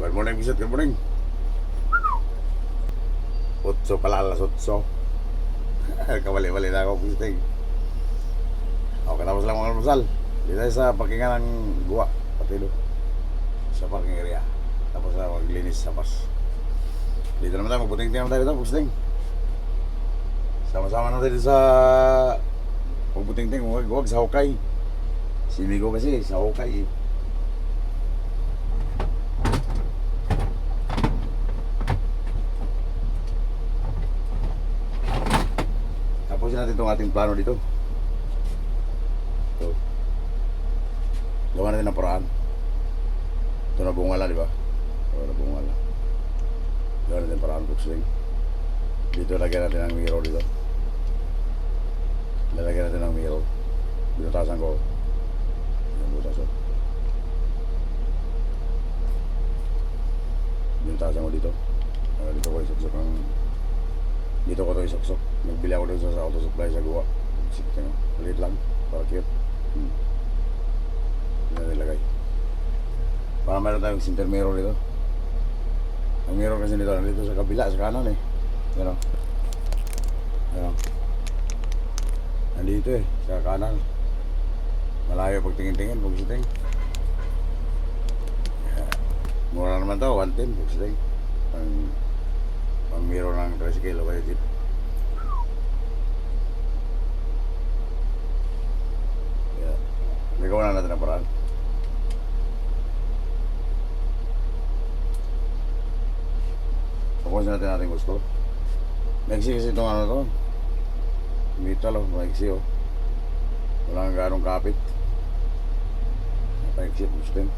Good morning, Bisot. Good morning. 8 pala, alas 8. Kawali-wali na ako, Bisot. Okay, tapos lang mga almusal. Dito tayo sa parkingan ng Guwa, Patilo. Sa parking area. Tapos na maglinis sa pas. Dito naman tayo, magbuting-ting naman tayo dito, Bisot. Sama-sama natin dito sa magbuting-ting. Huwag sa Hokay. Si Migo kasi sa Hokay. Tapusin natin itong ating plano dito. Ito. Gawa natin ng paraan. Ito na bungala, di ba? Ito na bungala. Gawa natin ng paraan, Buksling. Dito lagyan natin ang mirror dito. Lalagyan natin ng mirror. Binutasan ko. Yung butasan. Binutasan ko dito. Dito ko isok-sok ang... Dito ko ito isok-sok. Nagbili ako dito sa auto supply sa Guwa. Sikit nyo. Palit lang. Para cute. Hindi na nilagay. Para mayroon tayong center mirror dito. Ang mirror kasi dito. Nandito sa kabila, sa kanan eh. Yan o. Yan o. Nandito eh. Sa kanan. Malayo pag tingin-tingin. Pagsiting. Mura naman to. 110. Pagsiting. Pang mirror ng tricycle o kaya jeep. Gagawa na natin ang paraan. Pakusin natin ating gusto. Maiksi kasi itong ano to. Metal o, maiksi o. Walang ganong kapit. Maiksi po siya din.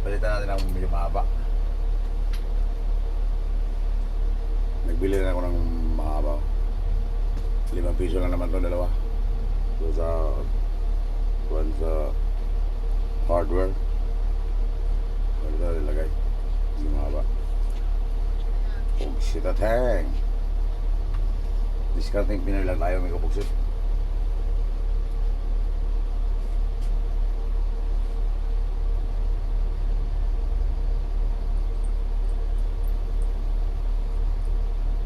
Palitan natin ang medyo mahaba. Nagbili na ako ng mahaba. 5 piso lang naman to, dalawa. So sa one sa hardware. Pwede na nilagay. Hindi mahaba. Pugsit at hang. Discarding Pinoy lang tayo, may kapugsit.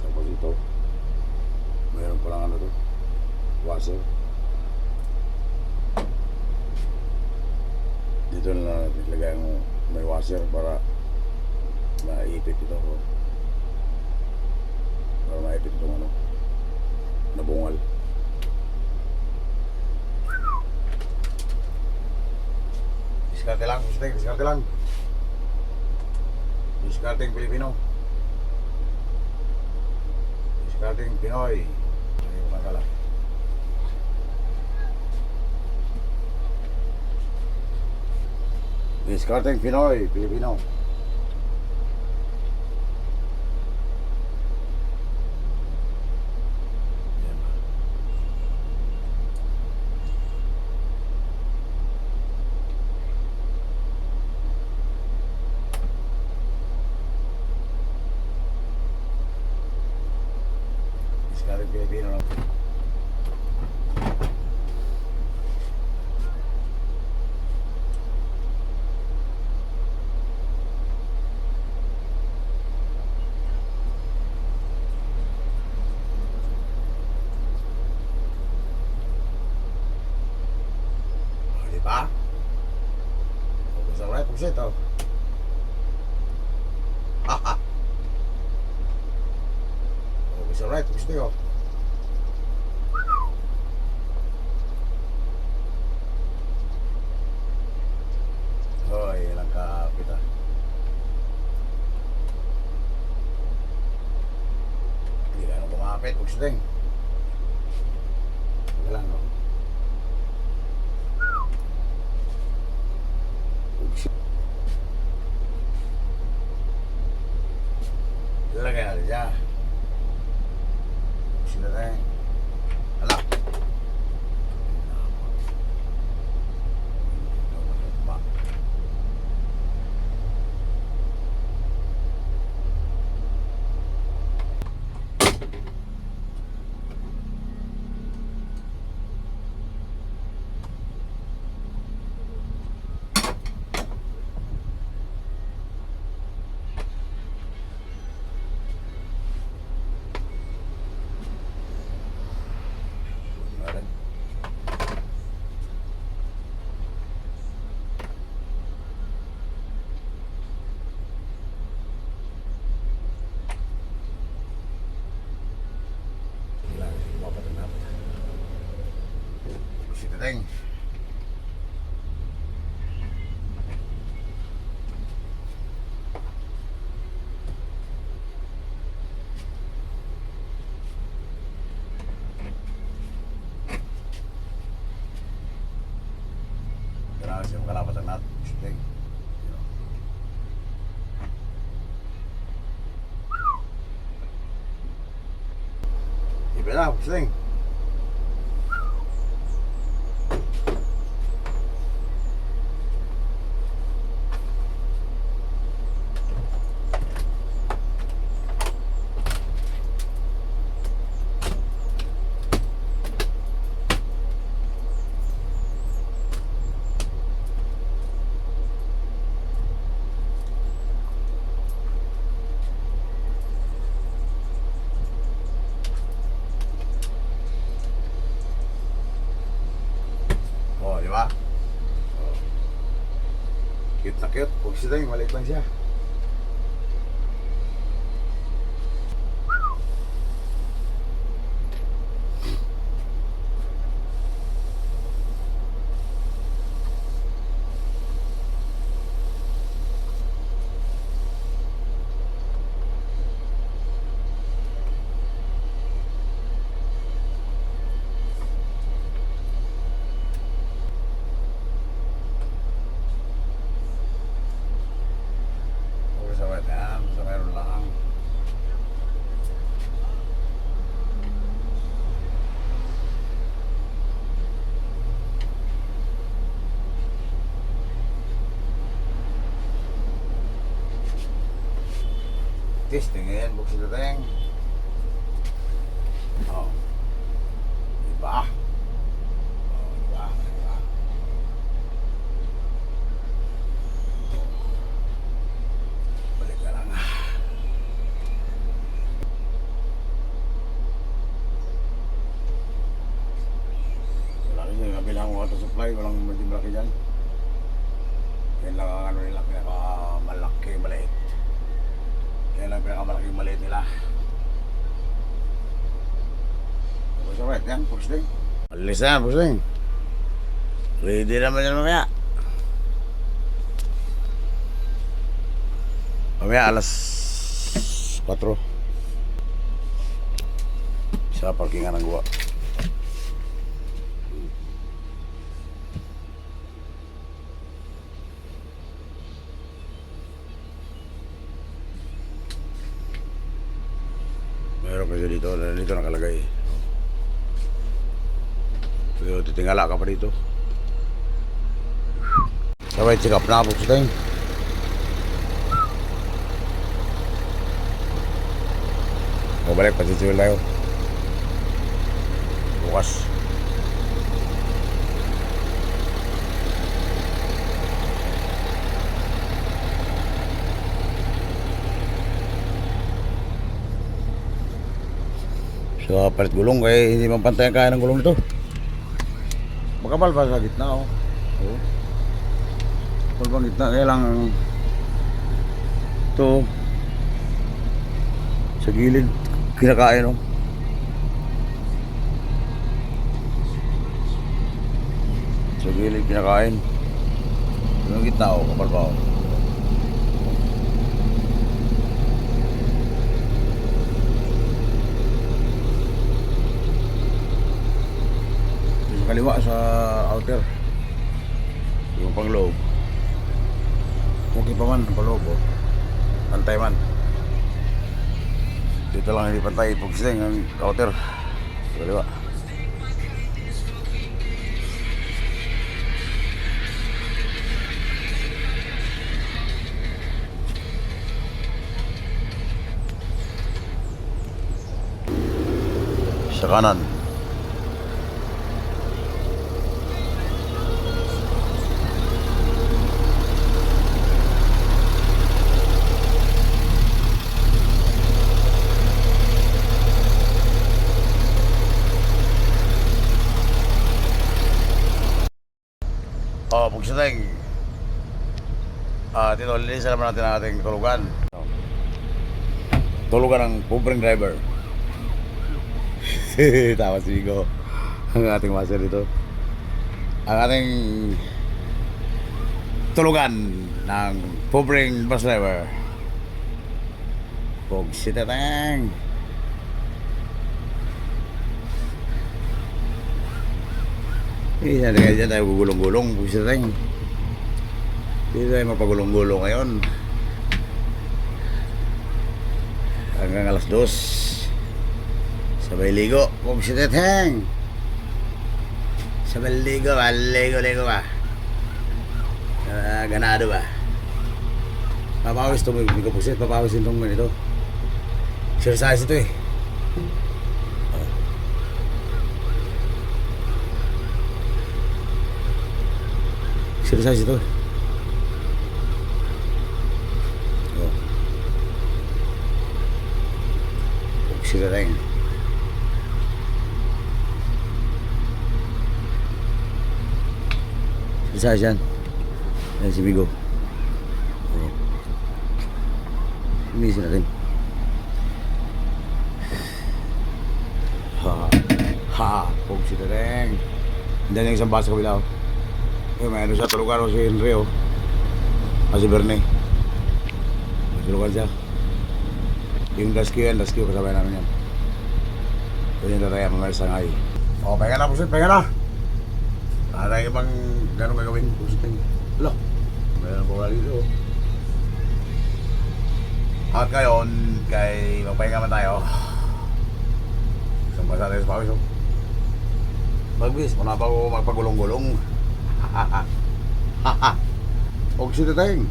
Tapos ito, mayroon pa lang ano to, washer. Dito na lang natin ilagay mo may washer para maipit ito. Para maipit itong ano, nabungal. Diskarte lang, diskarte lang. Diskarting Pilipino. Diskarting Pinoy. Ayaw magkala. Discarding Pinoy, Pilipino. Discarding Pilipino. Diba? Focus alright, focus ito. Haha. Focus alright, focus ito. Hoy, ilang kapit ah. Hindi ka nang kumapit, focus ito. Huwag lang, no? Ilagay natin siya. Sila tayo. Hala. Sabi na, pusing. Oh, di ba? Oh. Cute na cute. Huwag siya tayo, maliit lang siya. Okay, sa wet yan. Sa meron lang. Testing yan. Buksan na tayong. Oh. Diba? Oh, diba? Diba? Balik ka lang. Wala rin yung kabilang water supply. Walang medyo malaki dyan. Yan lang ang ano nila. Pinakamalaki, maliit. Yan lang pinakamalaking maliit nila. Tapos alright, yan, pusing. Alis na, pusing. Ready naman yan mamaya. Mamaya alas 4. Sa parkingan ng Guwa. Meron kasi dito nakalagay. Pero titingala ka pa dito. Sabay check up na po sa tayo. Balik pa si tayo. Bukas. So, palit gulong kaya hindi man pantay ang kaya ng gulong nito. Makapal pa sa gitna, oh. Oh. Kapal pa gitna, kaya lang ito sa gilid kinakain, oh. Sa gilid kinakain. Yung gitna, oh, kapal pa, oh. Kaliwa sa outer yung pangloob okay pa man ang pangloob, oh. Pantay man dito lang hindi pantay pag-sting ang outer kaliwa sa kanan. Oh, pagsating. Dito, lilisan naman natin ang ating tulugan. Tulugan ng pobreng driver. Tama si Vigo. Ang ating master dito. Ang ating tulugan ng pobreng bus driver. Pagsitatang. Hindi dyan tayo gugulong-gulong. Hindi tayo mapagulong-gulong ngayon. Hanggang alas 2. Sabay ligo. Kung si Teteng. Sabay ligo ba? Ligo ba? Ganado ba? Papawis ito. Hindi ko pusit. Papawis itong ganito. Exercise ito eh. Exercise ito. Oh. Exercise. Exercise yan. Yan si Bigo. Oh. Imisin natin. Kung si Teteng. Hindi na yung isang basa kabila oh. May ano siya, tulugan si Henry oh. Si Berne. May tulugan siya. Yung rescue kasabay namin yan. Yun yung tataya mga isang ay. O, pahinga na pusit, pahinga na. Wala tayong ibang gano'ng gagawin pusitin. Wala. Mayroon po wala dito oh. At ngayon, kay magpahinga man tayo. Isang basa tayo sa pawis oh. Magbis, muna ba ako magpagulong-gulong? Huwag si Teteng.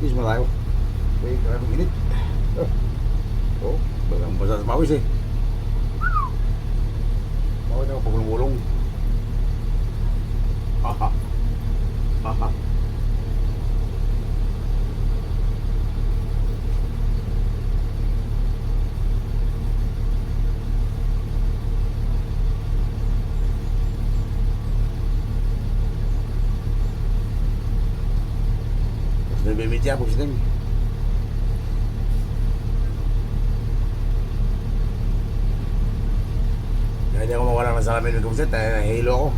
Bis mo tayo. Okay, kaya mag-init. Oh, bagang basa sa pawis eh. Bakit ako pagulong-gulong? Nagbibidya po siya. Kaya hindi ako mawala ng salamin ng kumsit. Nahihilo ako.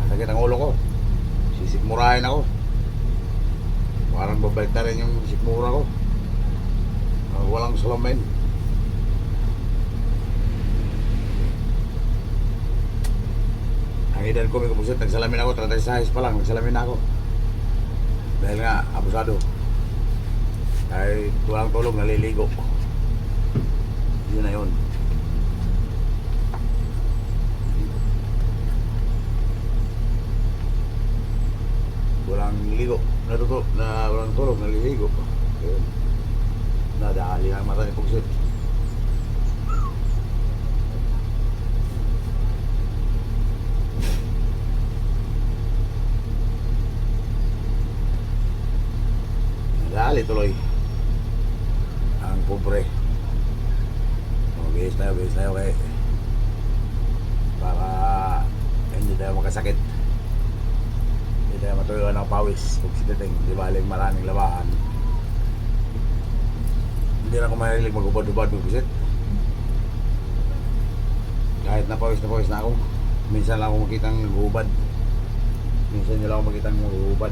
Masakit ang ulo ko. Sisikmurahin ako. Parang babalik na rin yung sikmura ko. Walang salamin. Ang edad ko may kumsit. Nagsalamin ako. 36 pa lang. Nagsalamin ako. Dahil nga, abusado. Ay, walang tulog, naliligo. Yun na yun. Walang ligo. Walang tulog, naliligo. Yun. Nadali ang mata ni Pugsit. Dali tuloy ang pobre. Bihis tayo kay para hindi tayo makasakit, hindi tayo matuyuan ng pawis. Kung si Teteng, di baling maraming labahan, hindi na ako mahilig mag-ubad-ubad mag-visit. Kahit na pawis na ako, minsan lang ako makitang mag-ubad, minsan nyo lang ako makitang mag-ubad.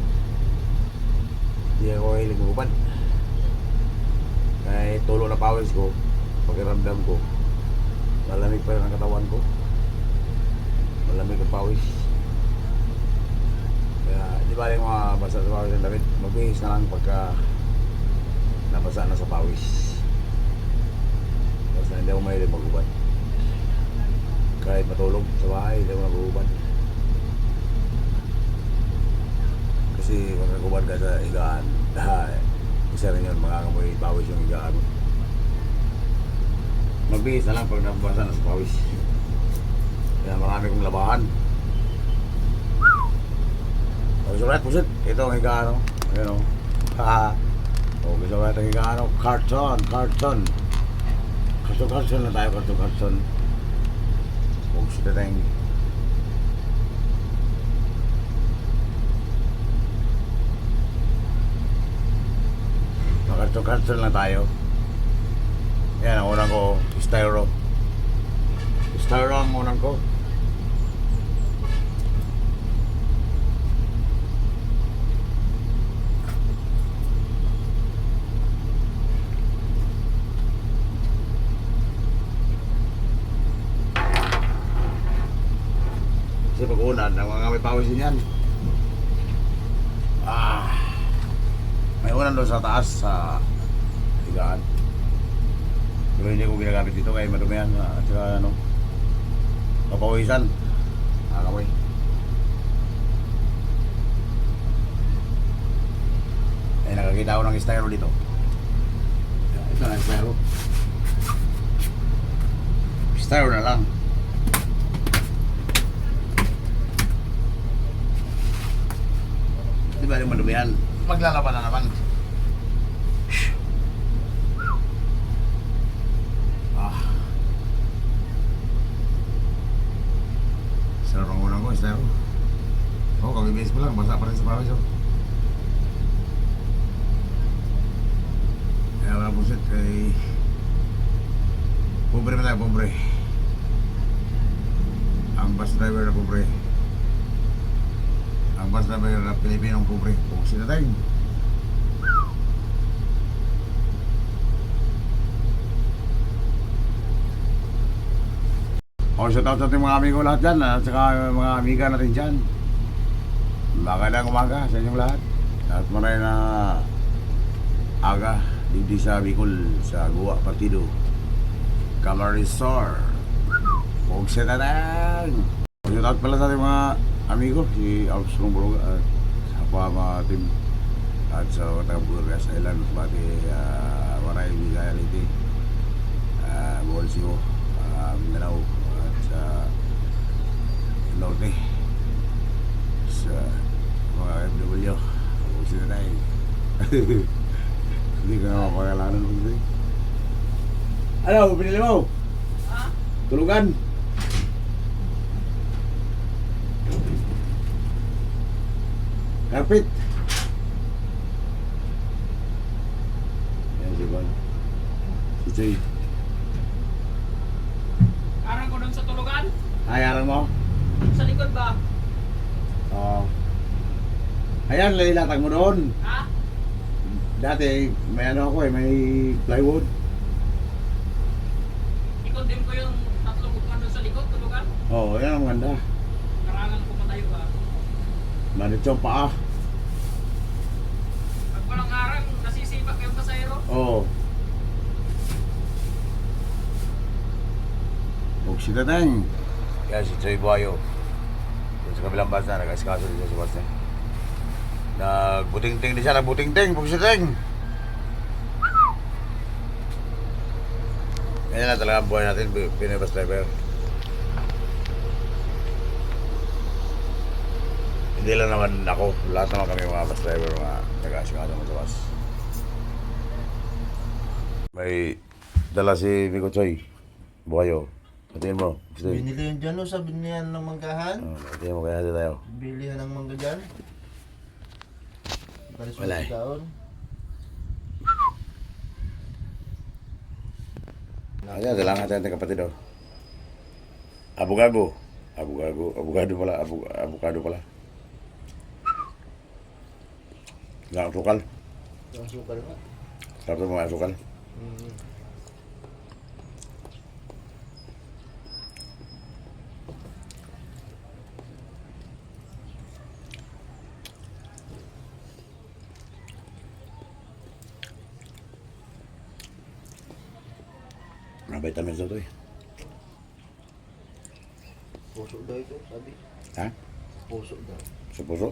Hindi ako hilig mag-ubad. Kahit tulo na pawis ko, pakiramdam ko, malamig pa rin ang katawan ko. Malamig ang pawis. Kaya di ba yung mga basa sa pawis ng damit, magbihis na lang pagka nabasa na sa pawis. Basta hindi ako mahilig mag-ubad. Kahit matulog sa bahay, hindi ako mag-ubad. Kasi kung nagubad ka sa higaan, isa rin yun, makakamoy pawis yung higaan mo. Magbihis na lang pag nabasa na sa pawis. Kaya marami kong labahan. Gusto right, pusit. Ito ang higaan o. Ayan o. Gusto right ang higaan o. Carton na tayo, carton. Huwag si Teteng. Carton lang tayo. Yan ang unang ko, styro ang unang ko. Kasi pag unad, ang mga may pawis din yan. May unan doon sa taas sa higaan. Pero hindi ko ginagamit dito kaya madumihan at saka ano, papawisan. Nakakamoy. Eh, nakakita ako ng styro dito. Ito na styro. Styro na lang. Di ba yung madumihan? Maglalaban na naman. Sarap ang unang ko, styro. Oo, kabibis ko lang. Basa pa rin sa pawis. Kaya wala pusit kay... Pobre na tayo, pobre. Ang bus driver na pobre. Ang bus driver na Pilipinong pobre. Pusit na tayo. O, shout out sa ating mga amigo lahat dyan at saka mga amiga natin dyan. Magandang umaga sa inyong lahat. At maray na aga dito sa Bicol sa Guwa Partido Camarisor. Pugset na lang. Shout out pala sa ating mga amigo, si Armstrong Buruga at sa mga team at sa mga Burgas Island, Bati, Waray, Visayaliti, Bolsio, Mindanao at sa Norte sa mga FW. Pugset na lang. Hindi ko na mapakalanan mo dito. Ano, pinili mo? Ha? Tulugan? Carpet? Ayan si Juan. Si Choy. Arang ko dun sa tulugan? Ay, arang mo? Sa likod ba? Oo. Ayan, lalilatag mo doon. Ha? Dati, may ano ako may plywood. Ikondem ko yung tatlong upuan dun sa likod, tulugan? Oo, yan ang maganda. Karangan ko patayo ba? Manitsyo paa. Pag walang arang, nasisipa kayong pasayro? Oo. Buksita tayong. Kaya si Choy Buayo. Doon sa kabilang basa, nag-askaso din siya sa basa. Nagbuting-ting din siya, nagbuting-ting, buksiteng. Ganyan na talaga ang buhay natin, Pinoy bus driver. Hindi lang naman ako, lahat naman kami mga bus driver, mga nag-aasikaso mo sa bus. May dala si Miko Choy Buayo. Patingin mo, gusto yun. Binili yun dyan o sa binihan ng manggahan. Patingin mo, kaya natin tayo. Bilihan ng mangga dyan. Wala eh. Ayan, dala nga tayo ng kapatid o. Abogado. Abogado pala. Abogado pala. Wala kang sukal. Yung sukal nga. Sarap sa mga sukal. Mga vitamins daw to eh. Puso daw ito, sabi. Ha? Puso daw. Sa puso.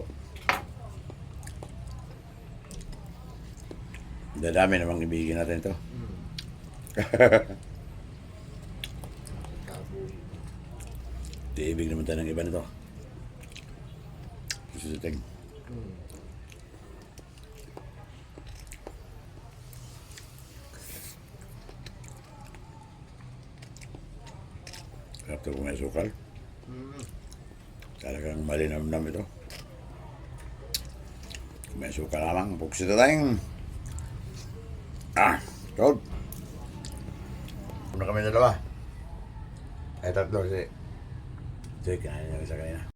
Dadami namang ibigin natin ito. Kaboy. Iibig naman tayo ng iba nito. Gusto sa ting. Sarap ito kung may sukal. Talagang malinamnam ito. Kung may sukal lamang, puksita tayong. Cold. Kung na kami dalawa. Ay tatlo si Jake, kinahin niya isa kanina.